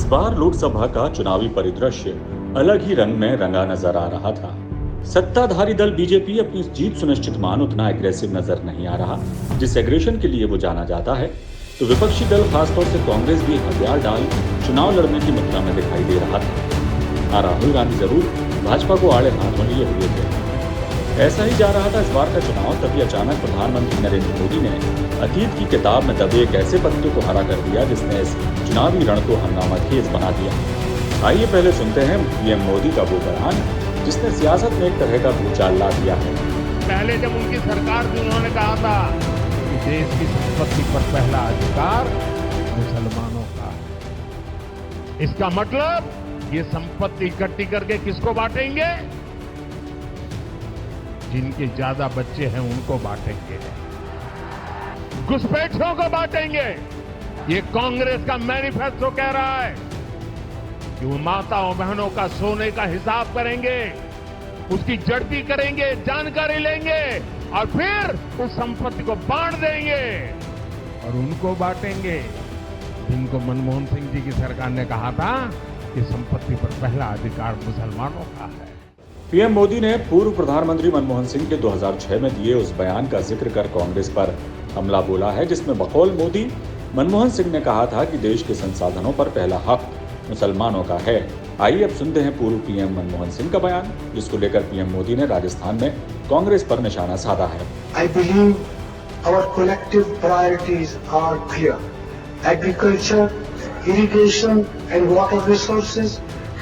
बार लोकसभा का चुनावी परिदृश्य अलग ही रंग में रंगा नजर आ रहा था। सत्ताधारी दल बीजेपी अपनी जीत सुनिश्चित मान उतना एग्रेसिव नजर नहीं आ रहा जिस एग्रेशन के लिए वो जाना जाता है, तो विपक्षी दल खासतौर से कांग्रेस भी हथियार डाल चुनाव लड़ने की मुद्रा में दिखाई दे रहा था। राहुल गांधी जरूर भाजपा को आड़े हाथों लिए हुए थे। ऐसा ही जा रहा था इस बार का चुनाव, तभी अचानक प्रधानमंत्री नरेंद्र मोदी ने अतीत की किताब में दबे एक ऐसे पत्ते को हरा कर दिया जिसने इस चुनावी रण को हंगामाखेज बना दिया। आइए पहले सुनते हैं पीएम मोदी का वो बयान जिसने सियासत में एक तरह का भूचाल ला दिया है। पहले जब उनकी सरकार थी उन्होंने कहा था कि देश की संपत्ति पर पहला अधिकार मुसलमानों का है। इसका मतलब ये संपत्ति इकट्ठी करके किसको बांटेंगे? जिनके ज्यादा बच्चे हैं उनको बांटेंगे, घुसपैठियों को बांटेंगे। ये कांग्रेस का मैनिफेस्टो कह रहा है कि वो माताओं बहनों का सोने का हिसाब करेंगे, उसकी जड़ती करेंगे, जानकारी लेंगे और फिर उस संपत्ति को बांट देंगे और उनको बांटेंगे जिनको मनमोहन सिंह जी की सरकार ने कहा था कि संपत्ति पर पहला अधिकार मुसलमानों का है। पीएम मोदी ने पूर्व प्रधानमंत्री मनमोहन सिंह के 2006 में दिए उस बयान का जिक्र कर कांग्रेस पर हमला बोला है जिसमें बकौल मोदी मनमोहन सिंह ने कहा था कि देश के संसाधनों पर पहला हक मुसलमानों का है। आइए अब सुनते हैं पूर्व पीएम मनमोहन सिंह का बयान, जिसको लेकर पीएम मोदी ने राजस्थान में कांग्रेस पर निशाना साधा है। I believe our collective priorities are clear. Agriculture, irrigation and water resources,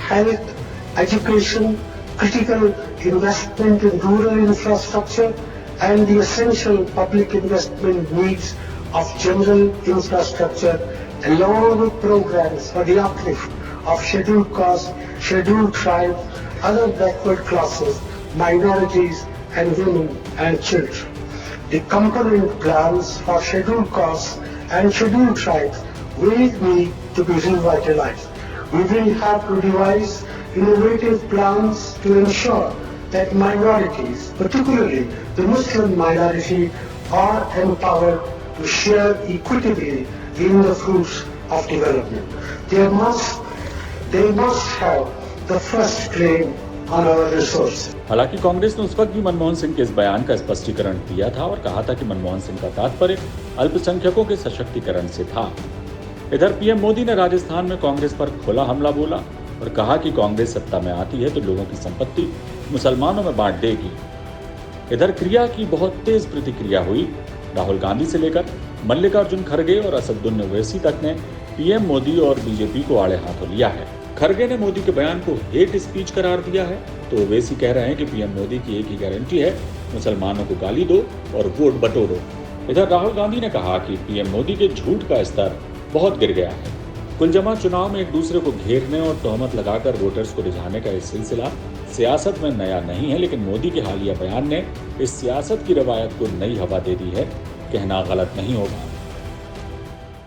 health, education, critical investment in rural infrastructure and the essential public investment needs of general infrastructure along with programs for the uplift of scheduled castes, scheduled tribes, other backward classes, minorities and women and children. The component plans for scheduled castes and scheduled tribes will need to be revitalized. We will have to devise innovative plans to ensure that minorities, particularly the Muslim minority, are empowered to share equitably in the fruits of development. They must have the first claim on our resources. हालांकि कांग्रेस ने उस वक्त भी मनमोहन सिंह के इस बयान का स्पष्टीकरण दिया था और कहा था कि मनमोहन सिंह का तात्पर्य अल्पसंख्यकों के सशक्तिकरण से था। इधर पीएम मोदी ने राजस्थान में कांग्रेस पर खुला हमला बोला और कहा कि कांग्रेस सत्ता में आती है तो लोगों की संपत्ति मुसलमानों में बांट देगी। इधर क्रिया की बहुत तेज प्रतिक्रिया हुई। राहुल गांधी से लेकर मल्लिकार्जुन खड़गे और असदुद्दीन ओवैसी तक ने पीएम मोदी और बीजेपी को आड़े हाथों लिया है। खड़गे ने मोदी के बयान को हेट स्पीच करार दिया है, तो ओवैसी कह रहे हैं कि पीएम मोदी की एक ही गारंटी है, मुसलमानों को गाली दो और वोट बटोरो। इधर राहुल गांधी ने कहा कि पीएम मोदी के झूठ का स्तर बहुत गिर गया है। कुलजमा चुनाव में एक दूसरे को घेरने और तोहमत लगाकर वोटर्स को रिझाने का ये सिलसिला सियासत में नया नहीं है, लेकिन मोदी के हालिया बयान ने इस सियासत की रवायत को नई हवा दे दी है। कहना गलत नहीं होगा।